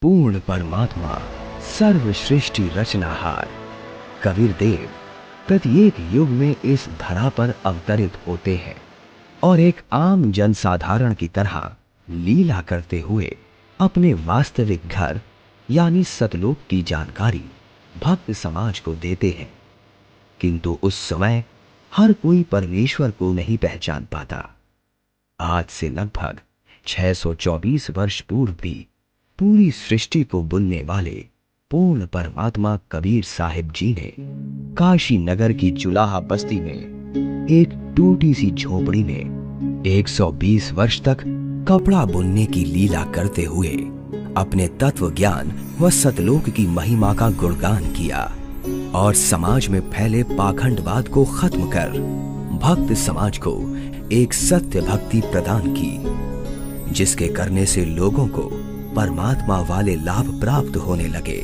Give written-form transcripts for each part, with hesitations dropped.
पूर्ण परमात्मा सर्वश्रेष्ठी रचनाहार कबीर देव प्रत्येक युग में इस धरा पर अवतरित होते हैं और एक आम जनसाधारण की तरह लीला करते हुए अपने वास्तविक घर यानी सतलोक की जानकारी भक्त समाज को देते हैं। किंतु उस समय हर कोई परमेश्वर को नहीं पहचान पाता। आज से लगभग 624 वर्ष पूर्व भी पूरी सृष्टि को बुनने वाले पूर्ण परमात्मा कबीर साहिब जी ने काशी नगर की चुलाहा बस्ती में एक टूटी सी झोपड़ी में 120 वर्ष तक कपड़ा बुनने की लीला करते हुए अपने तत्व ज्ञान व सतलोक की महिमा का गुणगान किया और समाज में फैले पाखंडवाद को खत्म कर भक्त समाज को एक सत्य भक्ति प्रदान की, जिसके करने से लोगों को परमात्मा वाले लाभ प्राप्त होने लगे,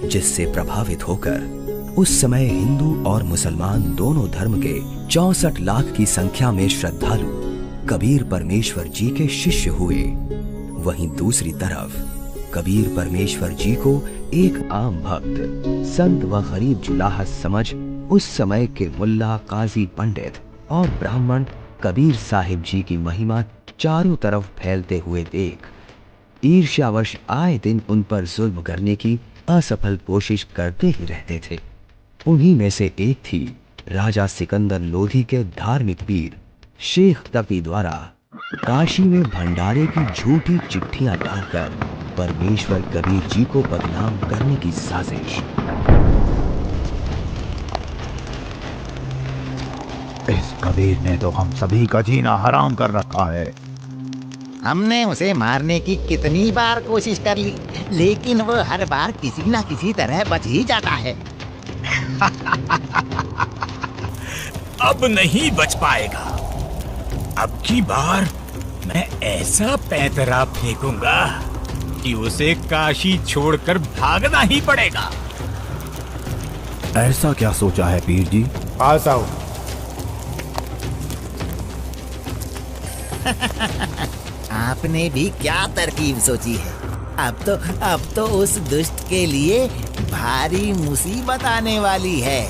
जिससे प्रभावित होकर उस समय हिंदू और मुसलमान दोनों धर्म के 64 लाख की संख्या में श्रद्धालु कबीर परमेश्वर जी के शिष्य हुए। वहीं दूसरी तरफ कबीर परमेश्वर जी को एक आम भक्त संत व गरीब जुलाहा समझ उस समय के मुल्ला, काजी, पंडित और ब्राह्मण कबीर साहिब जी की महिमा चारों तरफ फैलते हुए देख ईर्ष्यावश आए दिन उन पर जुल्म करने की असफल कोशिश करते ही रहते थे। उन्हीं में से एक थी राजा सिकंदर लोधी के धार्मिक पीर शेख तकी द्वारा काशी में भंडारे की झूठी चिट्ठियां डालकर परमेश्वर कबीर जी को बदनाम करने की साजिश। इस कबीर ने तो हम सभी का जीना हराम कर रखा है। हमने उसे मारने की कितनी बार कोशिश कर ली, लेकिन वो हर बार किसी न किसी तरह बच ही जाता है। अब नहीं बच पाएगा। अब की बार मैं ऐसा पैंतरा फेंकूंगा कि उसे काशी छोड़कर भागना ही पड़ेगा। ऐसा क्या सोचा है पीर जी? पास आओ। आपने भी क्या तरकीब सोची है? अब तो उस दुष्ट के लिए भारी मुसीबत आने वाली है।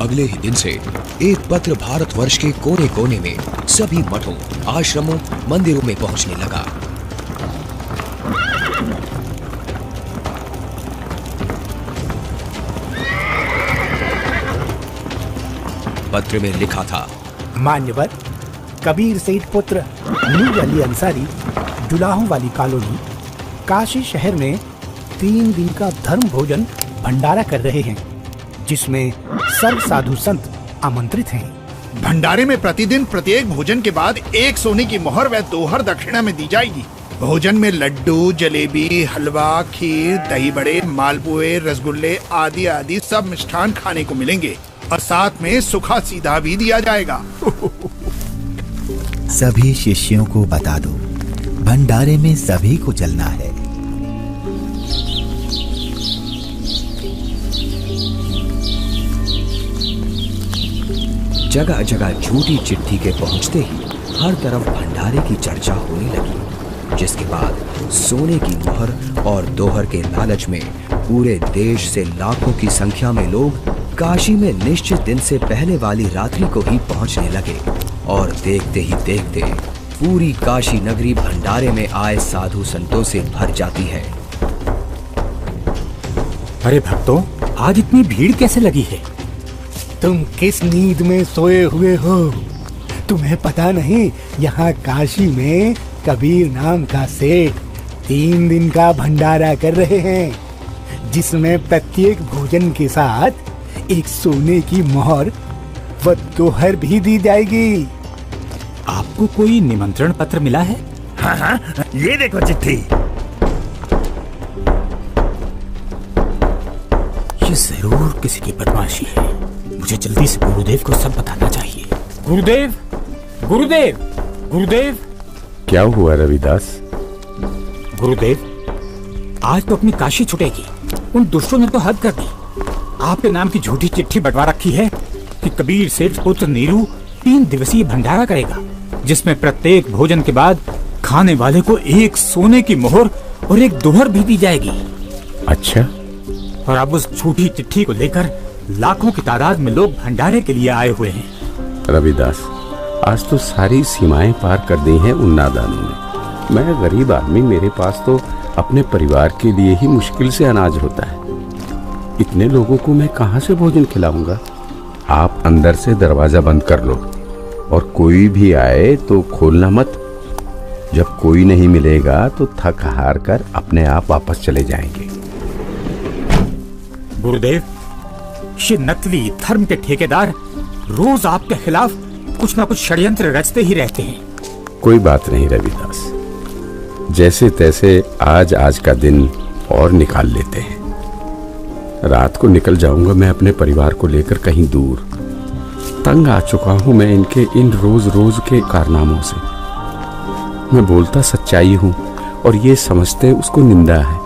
अगले ही दिन से एक पत्र भारतवर्ष के कोने कोने में सभी मठों, आश्रमों, मंदिरों में पहुंचने लगा। पत्र में लिखा था, मान्यवर कबीर सेठ पुत्र नूर अली अंसारी, जुलाहों वाली कॉलोनी, काशी शहर में 3 दिन का धर्म भोजन भंडारा कर रहे हैं, जिसमें सर्व साधु संत आमंत्रित हैं। भंडारे में प्रतिदिन प्रत्येक भोजन के बाद 1 सोने की मोहर व 2 हर दक्षिणा में दी जाएगी। भोजन में लड्डू, जलेबी, हलवा, खीर, दही बड़े, मालपुए, रसगुल्ले आदि आदि सब मिष्ठान खाने को मिलेंगे और साथ में सूखा सीधा भी दिया जाएगा। सभी शिष्यों को बता दो, भंडारे में सभी को चलना है। जगह जगह झूठी चिट्ठी के पहुंचते ही हर तरफ भंडारे की चर्चा होने लगी, जिसके बाद सोने की मोहर और दोहर के लालच में पूरे देश से लाखों की संख्या में लोग काशी में निश्चित दिन से पहले वाली रात्रि को ही पहुंचने लगे और देखते ही देखते पूरी काशी नगरी भंडारे में आए साधु संतों से भर जाती है। अरे भक्तों, आज इतनी भीड़ कैसे लगी है? तुम किस नींद में सोए हुए हो? तुम्हें पता नहीं यहाँ काशी में कबीर नाम का सेठ 3 दिन का भंडारा कर रहे हैं, जिसमें प्रत्येक भोजन के साथ एक सोने की मोहर व दोहर भी दी जाएगी। आपको कोई निमंत्रण पत्र मिला है? हाँ, ये देखो चिट्ठी। ये जरूर किसी की बदमाशी है। मुझे जल्दी से गुरुदेव को सब बताना चाहिए। गुरुदेव, गुरुदेव, गुरुदेव। क्या हुआ रविदास? गुरुदेव, आज तो अपनी काशी छूटेगी। उन दुष्टों ने तो हद कर दी। आपके नाम की झूठी चिट्ठी बंटवा रखी है कि कबीर सेठ पुत्र नीरू 3 दिवसीय भंडारा करेगा, जिसमें प्रत्येक भोजन के बाद खाने वाले को 1 सोने की मोहर और 1 दोहर भी दी जाएगी। अच्छा। और अब उस झूठी चिट्ठी को लेकर लाखों की तादाद में लोग भंडारे के लिए आए हुए हैं। रविदास, आज तो सारी सीमाएं पार कर दी हैं उन नादानों ने। मैं गरीब आदमी, मेरे पास तो अपने परिवार के लिए ही मुश्किल से अनाज होता है। इतने लोगों को मैं कहाँ से भोजन खिलाऊंगा? आप अंदर से दरवाजा बंद कर लो और कोई भी आए तो खोलना मत। जब कोई नहीं मिलेगा तो थक हार कर अपने आप वापस चले जाएंगे। गुरुदेव, ये नकली धर्म के ठेकेदार रोज आपके खिलाफ कुछ ना कुछ षड्यंत्र रचते ही रहते हैं। कोई बात नहीं रविदास, जैसे तैसे आज का दिन और निकाल लेते हैं। रात को निकल जाऊंगा मैं अपने परिवार को लेकर कहीं दूर। तंग आ चुका हूं मैं इनके इन रोज रोज के कारनामों से। मैं बोलता सच्चाई हूं और ये समझते उसको निंदा है।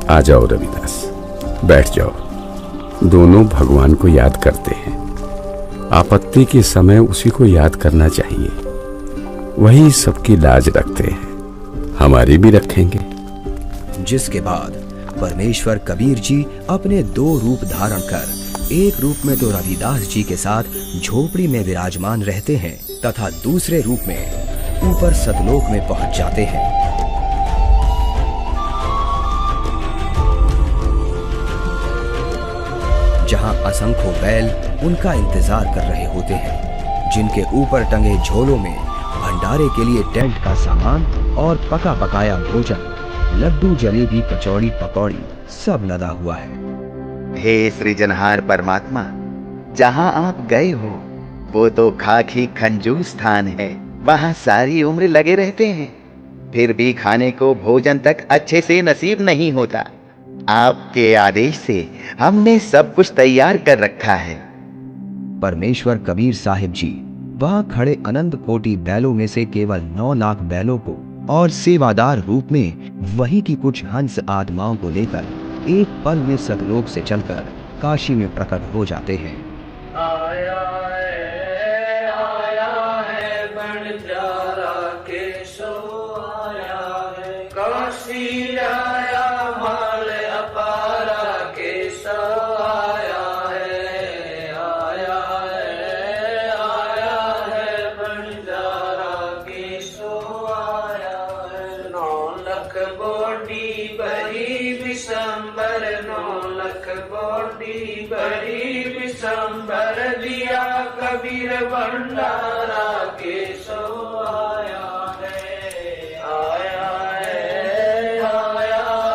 आ जाओ रविदास, बैठ जाओ। दोनों भगवान को याद करते हैं। आपत्ति के समय उसी को याद करना चाहिए। वही सबकी लाज रखते हैं, हमारी भी रखेंगे। जिसके बाद परमेश्वर कबीर जी अपने 2 रूप धारण कर एक रूप में तो रविदास जी के साथ झोपड़ी में विराजमान रहते हैं तथा दूसरे रूप में ऊपर सतलोक में पहुंच जाते हैं। जहां असंख्यों बैल उनका इंतजार कर रहे होते हैं, जिनके ऊपर टंगे झोलों में भंडारे के लिए टेंट का सामान और पका पकाया भोजन, लड्डू, जलेबी, कचौड़ी, पकौड़ी सब लदा हुआ है। हे सृजनहार परमात्मा, जहाँ आप गए हो वो तो खाकी खंजूर स्थान है। वहाँ सारी उम्र लगे रहते हैं, फिर भी खाने को भोजन तक अच्छे से नसीब नहीं होता। आपके आदेश से हमने सब कुछ तैयार कर रखा है। परमेश्वर कबीर साहिब जी वहां खड़े अनंत कोटि बैलों में से केवल 9 लाख बैलों को और सेवादार रूप में वही की कुछ हंस आत्माओं को लेकर एक पल में सतलोक से चलकर काशी में प्रकट हो जाते हैं। आया है बंजारा के सो आया है, काशी आया माल अपारा के सो आया है। आया है बंजारा के सो आया है। 9 लाख बोडी बड़ी विशंबर, 9 लाख बोडी बड़ी विशंबर, दिया कबीर भंडारा के सो आया है। आया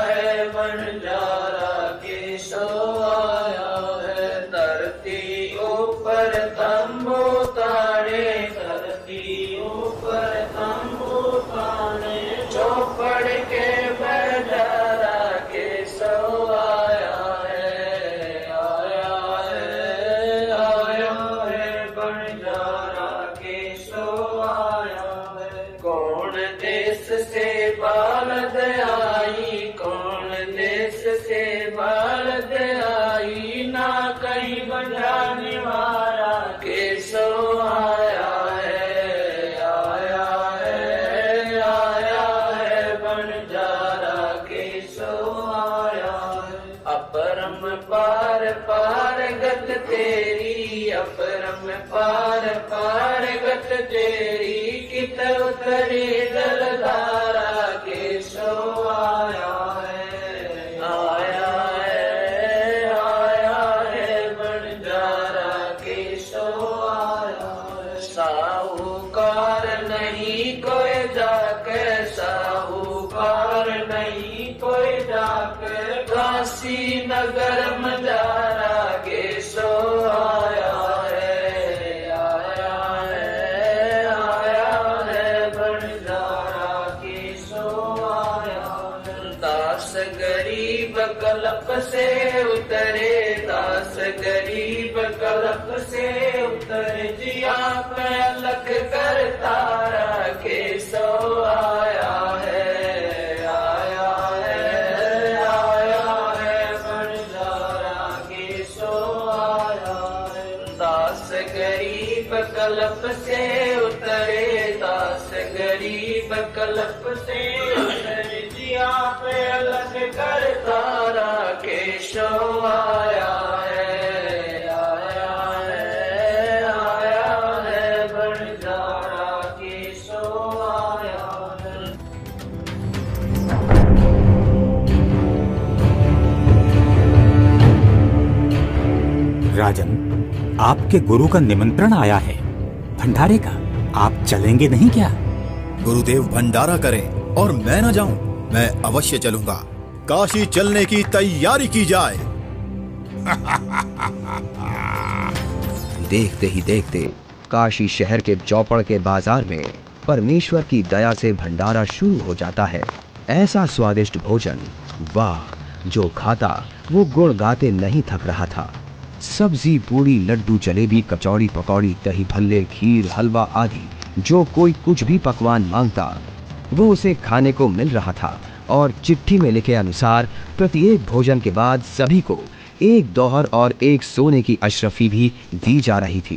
है बंजारा के सो आया है। धरती ऊपर तंबू ताने, धरती ऊपर तंबू ताने, चौपड़ के बंजारा के सो आया है। आया है बंजारा के सो आया है। कौन देश से बालद आई, कौन देश से बालद आई, ना कहीं बंजाने वाला के सो आया है। आया है बंजारा के सो आया है। अपरम पार पार गत तेरी, अपरम पार पार गत तेरी, कित उतरी जलधारा के सो आया है। आया है बंजारा के सो आया है। साहूकार नहीं कोई जाकर, साहूकार नहीं कोई जाकर, काशी नगर मजारा के सो आया है। आया है बंजारा के सो आया है। दास गरीब कलप से उतरे, दास गरीब कलप से उतरे, जिया पे लख कर तारा के सो आया है। आया है कल्प से उतरे दास गरीब कल्प से उतरे जिया पे अलग करता केशव आया है, आया है, आया है बंजारा केशव आया है। राजन, आपके गुरु का निमंत्रण आया है भंडारे का, आप चलेंगे नहीं क्या? गुरुदेव भंडारा करें और मैं न जाऊं, मैं अवश्य चलूंगा। काशी चलने की तैयारी की जाए। देखते ही देखते काशी शहर के चौपड़ के बाजार में परमेश्वर की दया से भंडारा शुरू हो जाता है। ऐसा स्वादिष्ट भोजन, वाह, जो खाता वो गुण गाते नहीं थक रहा था। सब्जी, पूरी, लड्डू, जलेबी, कचौड़ी, पकौड़ी, दही भल्ले, खीर, हलवा आदि जो कोई कुछ भी पकवान मांगता वो उसे खाने को मिल रहा था। और चिट्ठी में लिखे अनुसार प्रत्येक भोजन के बाद सभी को एक दोहर और एक सोने की अशरफी भी दी जा रही थी।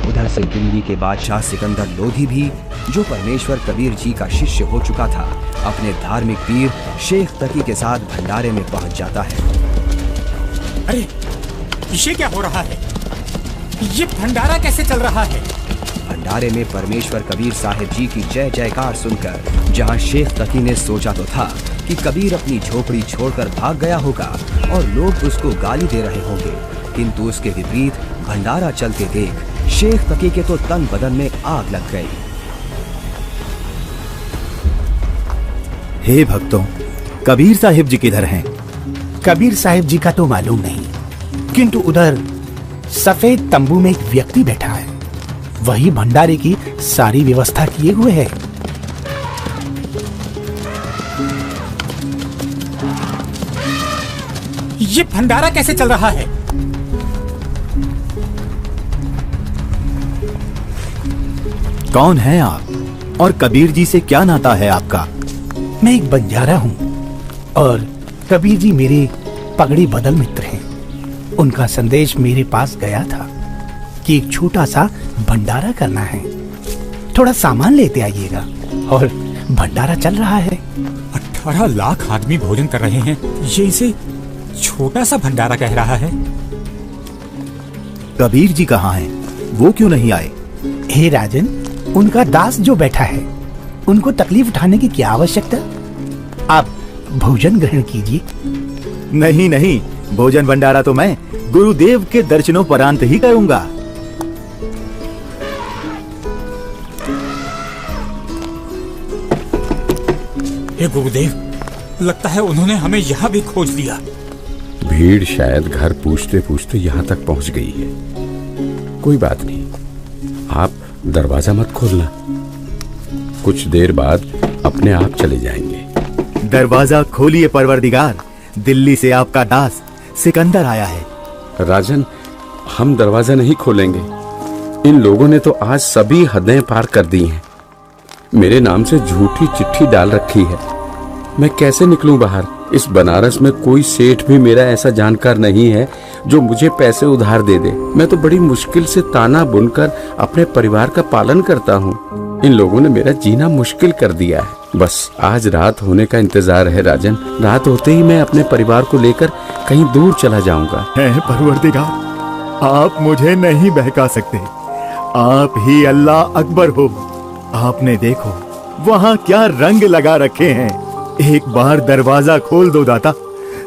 उधर से दिल्ली के बादशाह सिकंदर लोधी भी, जो परमेश्वर कबीर जी का शिष्य हो चुका था, अपने धार्मिक पीर शेख तकी के साथ भंडारे में पहुंच जाता है। अरे, ये क्या हो रहा है? ये भंडारा कैसे चल रहा है? भंडारे में परमेश्वर कबीर साहिब जी की जय जयकार सुनकर जहां शेख तकी ने सोचा तो था कि कबीर अपनी झोपड़ी छोड़कर भाग गया होगा और लोग उसको गाली दे रहे होंगे, किंतु उसके विपरीत भंडारा चलते देख शेख तकी के तो तन बदन में आग लग गई। हे भक्तों, कबीर साहिब जी किधर हैं? कबीर साहिब जी का तो मालूम नहीं, किंतु उधर सफेद तंबू में एक व्यक्ति बैठा है, वही भंडारे की सारी व्यवस्था किए हुए है। ये भंडारा कैसे चल रहा है? कौन है आप और कबीर जी से क्या नाता है आपका? मैं एक बंजारा हूँ और कबीर जी मेरे पगड़ी बदल मित्र हैं। उनका संदेश मेरे पास गया था कि एक छोटा सा भंडारा करना है, थोड़ा सामान लेते आइएगा। और भंडारा चल रहा है। 18 लाख आदमी भोजन कर रहे हैं, ये इसे छोटा सा भंडारा कह रहा है। कबीर जी कहाँ हैं? वो क्यों नहीं आए? हे राजन, उनका दास जो बैठा है, उनको तकलीफ उठाने की क्या आवश्यकता? आप भोजन ग्रहण कीजिए। नहीं नहीं, भोजन भंडारा तो मैं गुरुदेव के दर्शनों परांत ही करूंगा। हे गुरुदेव, लगता है उन्होंने हमें यहाँ भी खोज लिया। भीड़ शायद घर पूछते पूछते यहाँ तक पहुँच गई है। कोई बात नहीं, आप दरवाजा मत खोलना, कुछ देर बाद अपने आप चले जाएंगे। दरवाजा खोलिए परवरदिगार, दिल्ली से आपका दास सिकंदर आया है। राजन, हम दरवाजा नहीं खोलेंगे। इन लोगों ने तो आज सभी हदें पार कर दी हैं। मेरे नाम से झूठी चिट्ठी डाल रखी है। मैं कैसे निकलूं बाहर? इस बनारस में कोई सेठ भी मेरा ऐसा जानकार नहीं है जो मुझे पैसे उधार दे दे। मैं तो बड़ी मुश्किल से ताना बुनकर अपने परिवार का पालन करता हूँ। इन लोगों ने मेरा जीना मुश्किल कर दिया है। बस आज रात होने का इंतजार है राजन। रात होते ही मैं अपने परिवार को लेकर कहीं दूर चला जाऊंगा। है परवरदिगार, आप मुझे नहीं बहका सकते। आप ही अल्लाह अकबर हो। आपने देखो वहाँ क्या रंग लगा रखे हैं। एक बार दरवाजा खोल दो दाता,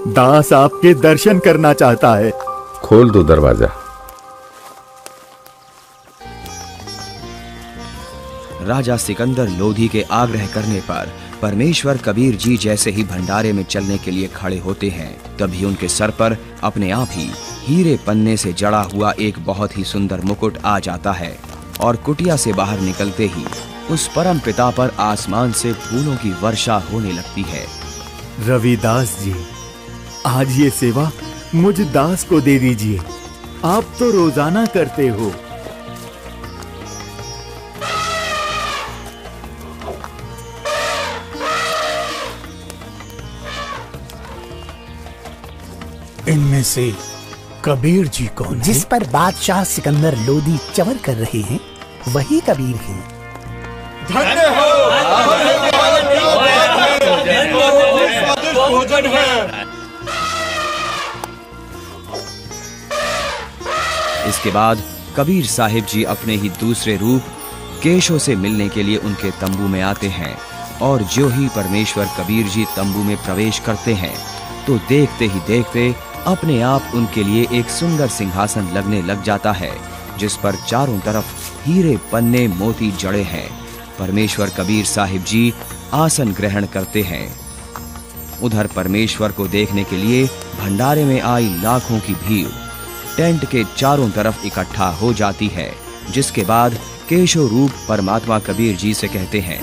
दास आपके दर्शन करना चाहता है। खोल दो दरवाजा। राजा सिकंदर लोधी के आग्रह करने पर परमेश्वर कबीर जी जैसे ही भंडारे में चलने के लिए खड़े होते हैं, तभी उनके सर पर अपने आप ही हीरे पन्ने से जड़ा हुआ एक बहुत ही सुंदर मुकुट आ जाता है और कुटिया से बाहर निकलते ही उस परम पिता पर आसमान से फूलों की वर्षा होने लगती है। रविदास जी, आज ये सेवा मुझ दास को दे दीजिए। आप तो रोजाना करते हो। इनमें से कबीर जी कौन है? जिस पर बादशाह सिकंदर लोदी चवर कर रहे हैं वही कबीर हैं। इसके बाद कबीर साहिब जी अपने ही दूसरे रूप केशव से मिलने के लिए उनके तंबू में आते हैं और जो ही परमेश्वर कबीर जी तंबू में प्रवेश करते हैं तो देखते ही देखते अपने आप उनके लिए एक सुंदर सिंहासन लगने लग जाता है जिस पर चारों तरफ हीरे पन्ने मोती जड़े हैं। परमेश्वर कबीर साहिब जी आसन ग्रहण करते हैं। उधर परमेश्वर को देखने के लिए भंडारे में आई लाखों की भीड़ टेंट के चारों तरफ इकट्ठा हो जाती है, जिसके बाद केशव रूप परमात्मा कबीर जी से कहते हैं,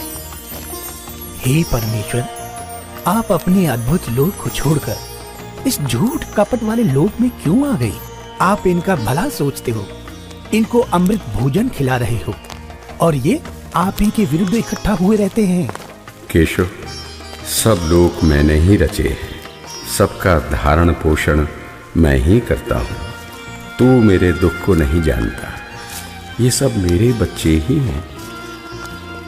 हे परमेश्वर, आप अपने अद्भुत लोक को छोड़कर इस झूठ कपट वाले लोक में क्यों आ गए? आप इनका भला सोचते हो, इनको अमृत भोजन खिला रहे हो और ये आप ही के विरुद्ध इकट्ठा हुए रहते हैं। केशव, सब लोग मैंने ही रचे हैं, सबका धारण पोषण मैं ही करता हूँ। तू मेरे दुख को नहीं जानता, ये सब मेरे बच्चे ही हैं।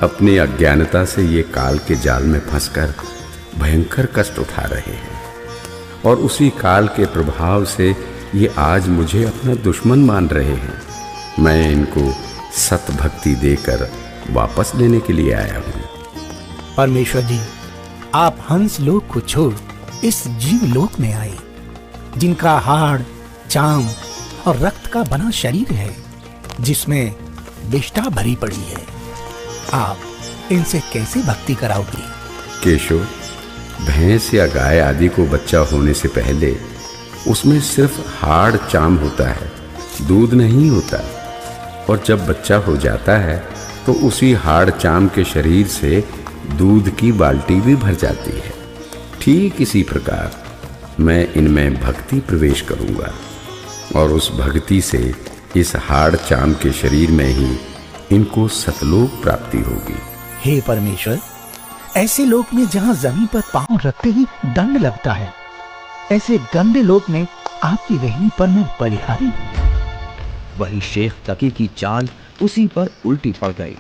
अपनी अज्ञानता से ये काल के जाल में फंसकर भयंकर कष्ट उठा रहे हैं और उसी काल के प्रभाव से ये आज मुझे अपना दुश्मन मान रहे हैं। मैं इनको सत भक्ति देकर वापस लेने के लिए आया हूँ। परमेश्वर जी, आप हंस लोक को छोड़ इस जीव लोक में आए, जिनका हाड़, चाम और रक्त का बना शरीर है, जिसमें विष्ठा भरी पड़ी है। आप इनसे कैसे भक्ति कराओगे? केशव, भैंस या गाय आदि को बच्चा होने से पहले उसमें सिर्फ हाड़ चाम होता है, दूध नहीं होता। और जब बच्चा हो जाता है तो उसी हाड़ चाम के शरीर से दूध की बाल्टी भी भर जाती है। ठीक इसी प्रकार मैं इनमें भक्ति प्रवेश करूंगा और उस भक्ति से इस हाड़ चाम के शरीर में ही इनको सतलोक प्राप्ति होगी। हे परमेश्वर, ऐसे लोक में जहाँ जमीन पर पांव रखते ही दंड लगता है, ऐसे गंदे लोक में आपकी रहनी पर मैं बलिहारी। वही शेख तकी की चाल उसी पर उल्टी पड़ गई।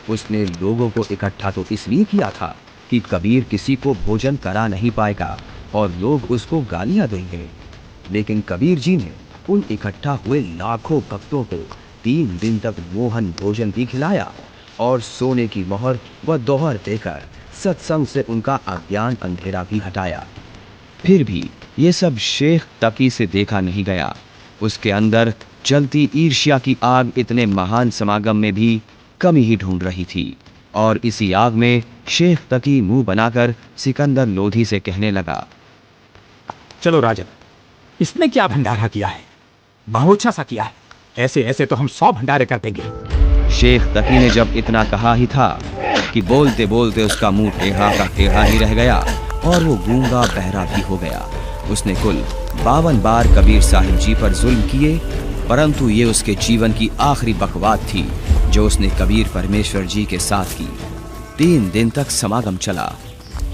उसने लोगों को इकट्ठा तो इसलिए किया था कि कबीर किसी को भोजन करा नहीं पाएगा और लोग उसको गालियां देंगे, लेकिन कबीर जी ने उन इकट्ठा हुए लाखों भक्तों को 3 दिन तक मोहन भोजन भी खिलाया और सोने की मोहर व दोहर देकर सत्संग से उनका अज्ञान अंधेरा भी हटाया। फिर भी ये सब शेख तकी से देखा नहीं गया। उसके अंदर जलती ईर्ष्या की आग इतने महान समागम में भी कमी ही ढूंढ रही थी और इसी आग में शेख तकी मुंह बनाकर सिकंदर लोधी से कहने लगा, चलो राजन, इसने क्या भंडारा किया है? बहुत अच्छा सा किया है। ऐसे ऐसे तो हम 100 भंडारे कर देंगे। शेख तकी ने जब इतना कहा ही था कि बोलते बोलते उसका मुंह टेढ़ा का टेढ़ा ही रह गया और वो गूंगा बहरा भी हो गया। उसने कुल 52 बार कबीर साहिब जी पर जुल्म किए, परंतु ये उसके जीवन की आखिरी बकवाद थी जो उसने कबीर परमेश्वर जी के साथ की। 3 दिन तक समागम चला।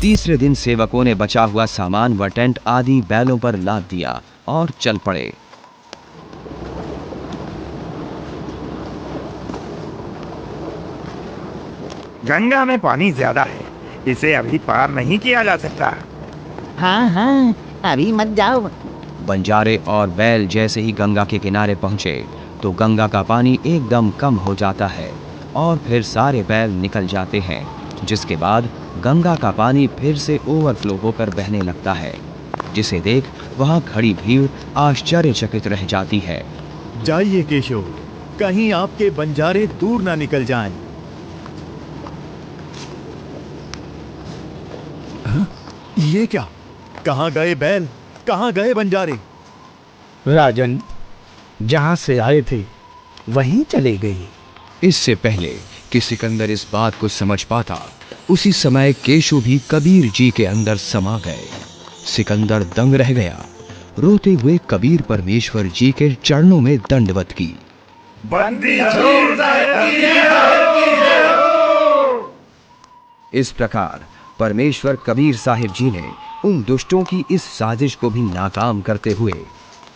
तीसरे दिन सेवकों ने बचा हुआ सामान व टेंट आदि बैलों पर लाद दिया और चल पड़े। गंगा में पानी ज्यादा है, इसे अभी पार नहीं किया जा सकता। हाँ हाँ, अभी मत जाओ। बंजारे और बैल जैसे ही गंगा के किनारे पहुंचे तो गंगा का पानी एकदम कम हो जाता है और फिर सारे बैल निकल जाते हैं, जिसके बाद गंगा का पानी फिर से ओवरफ्लो होकर बहने लगता है, जिसे देख वहां खड़ी भीड़ आश्चर्यचकित रह जाती है। जाइए केशव, कहीं आपके बंजारे दूर ना निकल जाएं। ये क्या? कहाँ गए बैल, कहाँ गए बंजारे? राजन, जहाँ से आए थे वहीं चले गए। इससे पहले कि सिकंदर इस बात को समझ पाता, उसी समय केशव भी कबीर जी के अंदर समा गए। सिकंदर दंग रह गया। रोते हुए कबीर परमेश्वर जी के चरणों में दंडवत की। इस प्रकार परमेश्वर कबीर साहिब जी ने उन दुष्टों की इस साजिश को भी नाकाम करते हुए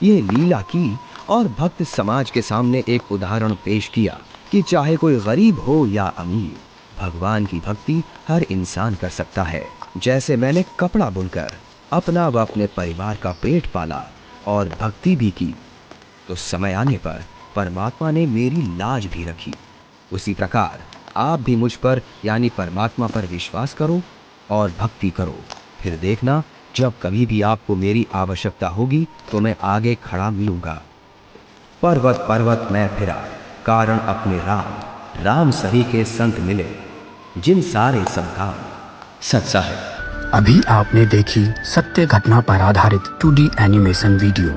ये लीला की और भक्त समाज के सामने एक उदाहरण पेश किया कि चाहे कोई गरीब हो या अमीर, भगवान की भक्ति हर इंसान कर सकता है। जैसे मैंने कपड़ा बुनकर अपना व अपने परिवार का पेट पाला और भक्ति भी की, तो समय आने पर परमात्मा ने मेरी लाज भी रखी। उसी प्रकार आप भी मुझ पर यानी परमात्मा पर विश्वास करो और भक्ति करो। फिर देखना, जब कभी भी आपको मेरी आवश्यकता होगी तो मैं आगे खड़ा मिलूंगा। पर्वत पर्वत मैं फिरा, कारण अपने राम, राम सभी के संत मिले, जिन सारे सब काम सच्चा है। अभी आपने देखी सत्य घटना पर आधारित 2D एनिमेशन वीडियो।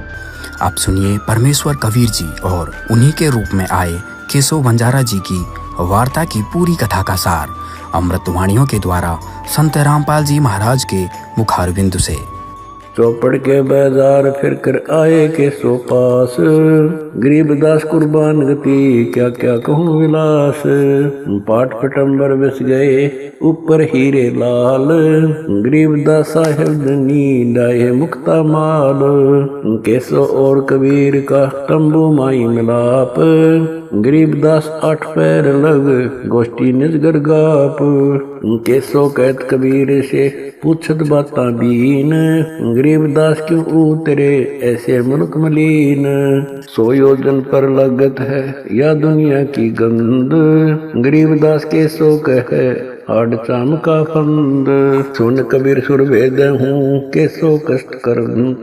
आप सुनिए परमेश्वर कबीर जी और उन्हीं के रूप में आए केशव बंजारा जी की वार्ता की पूरी कथा का सार अमृतवाणियों के द्वारा संत रामपाल जी महाराज के मुखारबिंदु से। चौपड़ के बाजार फिर कर आए के सो पास, गरीबदास कुर्बान गति क्या क्या कहूँ विलास। पाट पटंबर बस गए ऊपर हीरे लाल, गरीबदास साहेब धनी डाये मुक्ता माल। केसो और कबीर का तंबू माई मिलाप, गरीबदास 8 पैर लग गोष्ठी निजगर गाप। केसो कहत कबीर से पूछत बाता बीन, गरीबदास क्यों उतरे ऐसे मुल्क मलीन। 100 योजन पर लगत है या दुनिया की गंद, गरीबदास केसो कहे आड़ चाम का फंद। सुन कबीर सुर वेद हूँ केसो कष्ट करंत,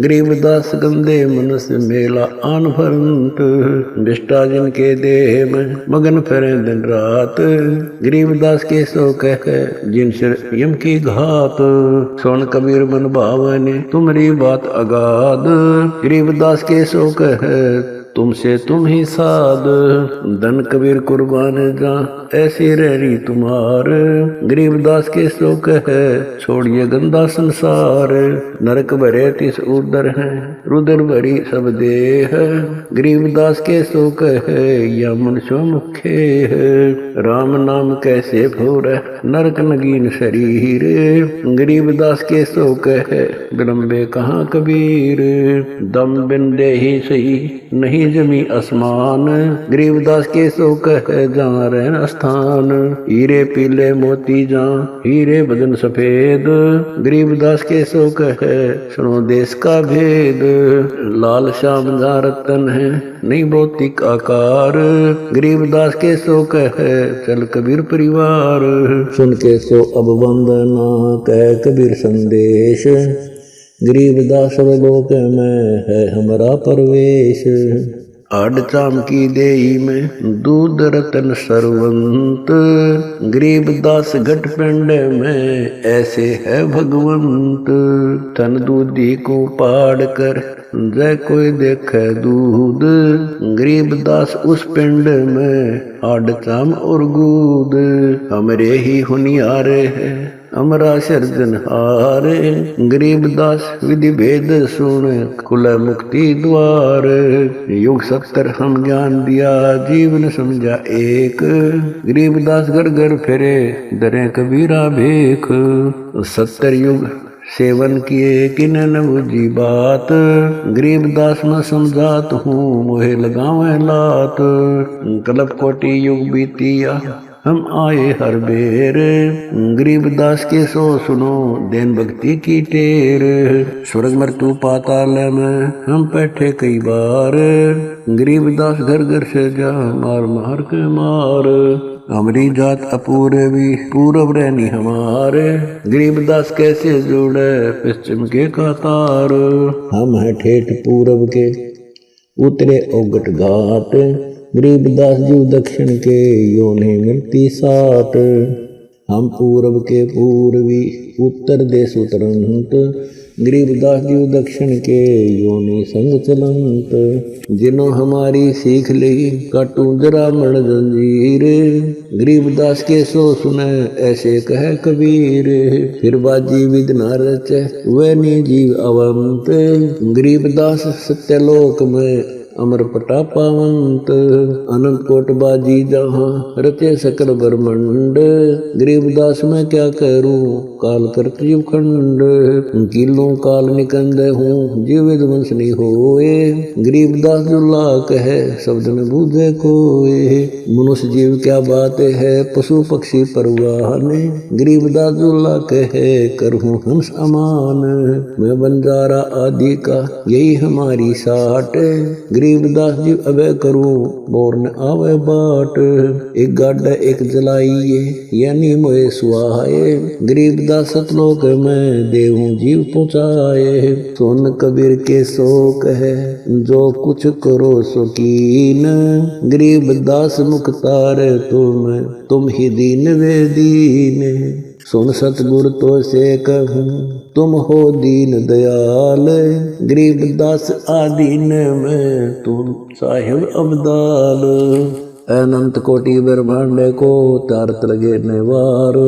गरीबदास गंदे मन से मेला आन भरंत। बिष्टा जिनके देह में मगन फिरे दिन रात, गरीबदास केसो कहे जिन सिर यम की घात। सुन कबीर मन भावने तुम्हारी बात अगाध, गरीबदास केसो कहे तुमसे तुम ही साध। धन कबीर कुर्बान जा ऐसी रहरी तुम्हार, गरीबदास के सो कहे छोड़िए गंदा संसार। नरक भरे तिस उदर है रुदर भरी सब देह, गरीबदास के सो कहे या मनुष्य मुखे है। राम नाम कैसे भोर नरक नगीन शरीर, गरीबदास के सो कहे विलंबे कहाँ कबीर। दम बिन दे ही सही नहीं जमी आसमान, गरीबदास के सो कहे जहाँ रहन स्थान। हीरे पीले मोती जहाँ हीरे बदन सफेद, गरीबदास के सो कहे सुनो देश का भेद। लाल श्याम जहाँ रतन है नहीं भौतिक आकार, गरीबदास के सो कहे चल कबीर परिवार। सुन के सो अब वंदना कह कबीर संदेश, गरीबदास लोक में है हमारा परवेश। आड़ चाम की देई में दूध रतन सरवंत, गरीबदास घट पिंड में ऐसे है भगवंत। तन दूधी को पाड़ कर जय कोई देखे दूध, गरीबदास उस पिंड में आड़ चाम और गूद। हमरे ही हुनियारे है अमरा सर्जनहार, गरीबदास विधि भेद सुन कुल मुक्ति द्वार। युग 70 हम ज्ञान दिया जीवन समझा एक, गरीबदास घर घर फिरे दरे कबीरा भेख। 70 युग सेवन किए किन न बुझी बात, गरीबदास न समझात हूँ मोहे लगावे लात। कल्प कोटि युग बीतिया हम आए हर बेर, गरीबदास के सो सुनो देन भक्ति की टेर। स्वर्ग मृत्यु पाताल में हम बैठे कई बार, गरीबदास घर घर से जा मार मार के मार। हमारी जात अपूर्वी पूर्व रहनी हमारे, गरीबदास कैसे जुड़े पश्चिम के कतार। हम है ठेठ पूर्व के उतरे ओगट घाट, गरीबदास जीव दक्षिण के योनि मिलती साट। हम पूर्व के पूर्वी उत्तर देश उतरंत, गरीबदास जीव दक्षिण के योनि संग चलंत। जिन्हों हमारी सीख ली काटू जरा मण जंजीर, गरीबदास के सो सुने ऐसे कहे कबीर। फिर बाजी विद न रचे वह नी जीव अवंत, गरीबदास सत्यलोक में अमर प्रतापावंत अनंत कोट बाजी जहाँ रचे सकल ब्रह्मंड गरीबदास मैं क्या करूं काल करती खंड किलों काल निकंद हूँ जीव विध्वंस नहीं होए गरीबदास दुल्ला कहे शब्द न बूझे कोए मनुष्य जीव क्या बात है पशु पक्षी परवान गरीबदास दुल्ला कहे करहूं हंस अमान मैं बंजारा आदि का यही हमारी साट गरीबदास जी अबे करूं बोर न आवे बाट एक गाड्डा एक जलाइए यानी मोए सुहाए गरीबदास सतलोक में देहूं जीव पहुँचाए सोन कबीर के शोक है जो कुछ करो शौकीन गरीबदास मुख्तार तुम ही दीन वे दीन सुन सतगुर तो से कहूँ तुम हो दीन दयाल गरीबदास आदीन में तुम साहिब अब्दाल अनंत कोटि ब्रह्मांड को तारत लगे नेवार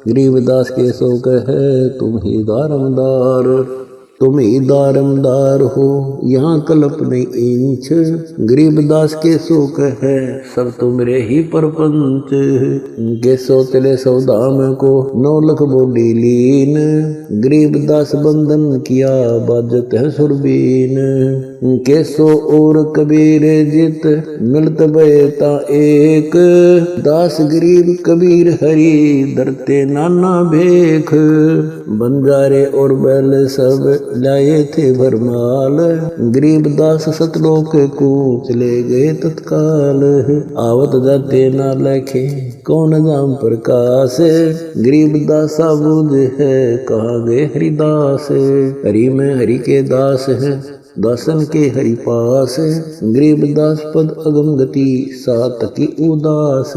गरीबदास के शोक है तुम ही दारमदार तुम ही दारमदार हो यहाँ कल्प नहीं इंच गरीबदास के शोक है सब तुमरे ही परपंच के सोतले सौदाम को 9 लाख बोली लीन गरीबदास बंधन किया बाजत है सुरबीन केसो और कबीर जित मिलत बेता एक दास गरीब कबीर हरि दरते नाना भेख बंजारे और बैल सब लाए थे भरमाल गरीबदास सतलोक को चले गए तत्काल आवत जाते ना लखे कौन नाम प्रकाश गरीबदास बुझ है कहाँ गए हरिदास हरि में हरि के दास है दासन के हरि पास गरीबदास पद अगम गति सात की उदास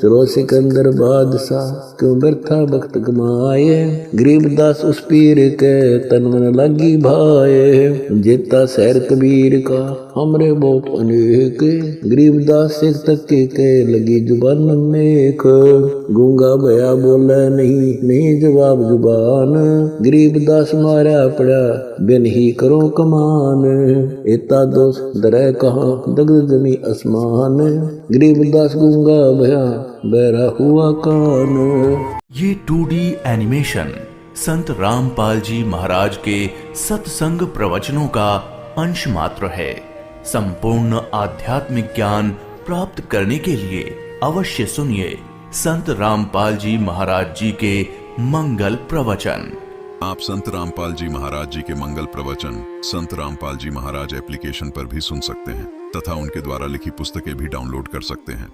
चलो सिकंदर बादशाह क्यों व्यर्था भक्त कमाए गरीबदास उस पीर के तन मन लगी भाए जेता शहर कबीर का हमरे बहुत अनेक गरीबदास से तक के लगी जुबान नेक गूंगा भया बोला नहीं जवाब जुबान गरीबदास मारा पड़ा बिन ही करो कमान एता दोष दरह कहाँ दग्ध जमी आसमान गरीबदास गूंगा भया बहरा हुआ कान। ये 2D एनिमेशन संत रामपाल जी महाराज के सत्संग प्रवचनों का अंश मात्र है। संपूर्ण आध्यात्मिक ज्ञान प्राप्त करने के लिए अवश्य सुनिए संत रामपाल जी महाराज जी के मंगल प्रवचन। आप संत रामपाल जी महाराज जी के मंगल प्रवचन संत रामपाल जी महाराज एप्लीकेशन पर भी सुन सकते हैं तथा उनके द्वारा लिखी पुस्तकें भी डाउनलोड कर सकते हैं।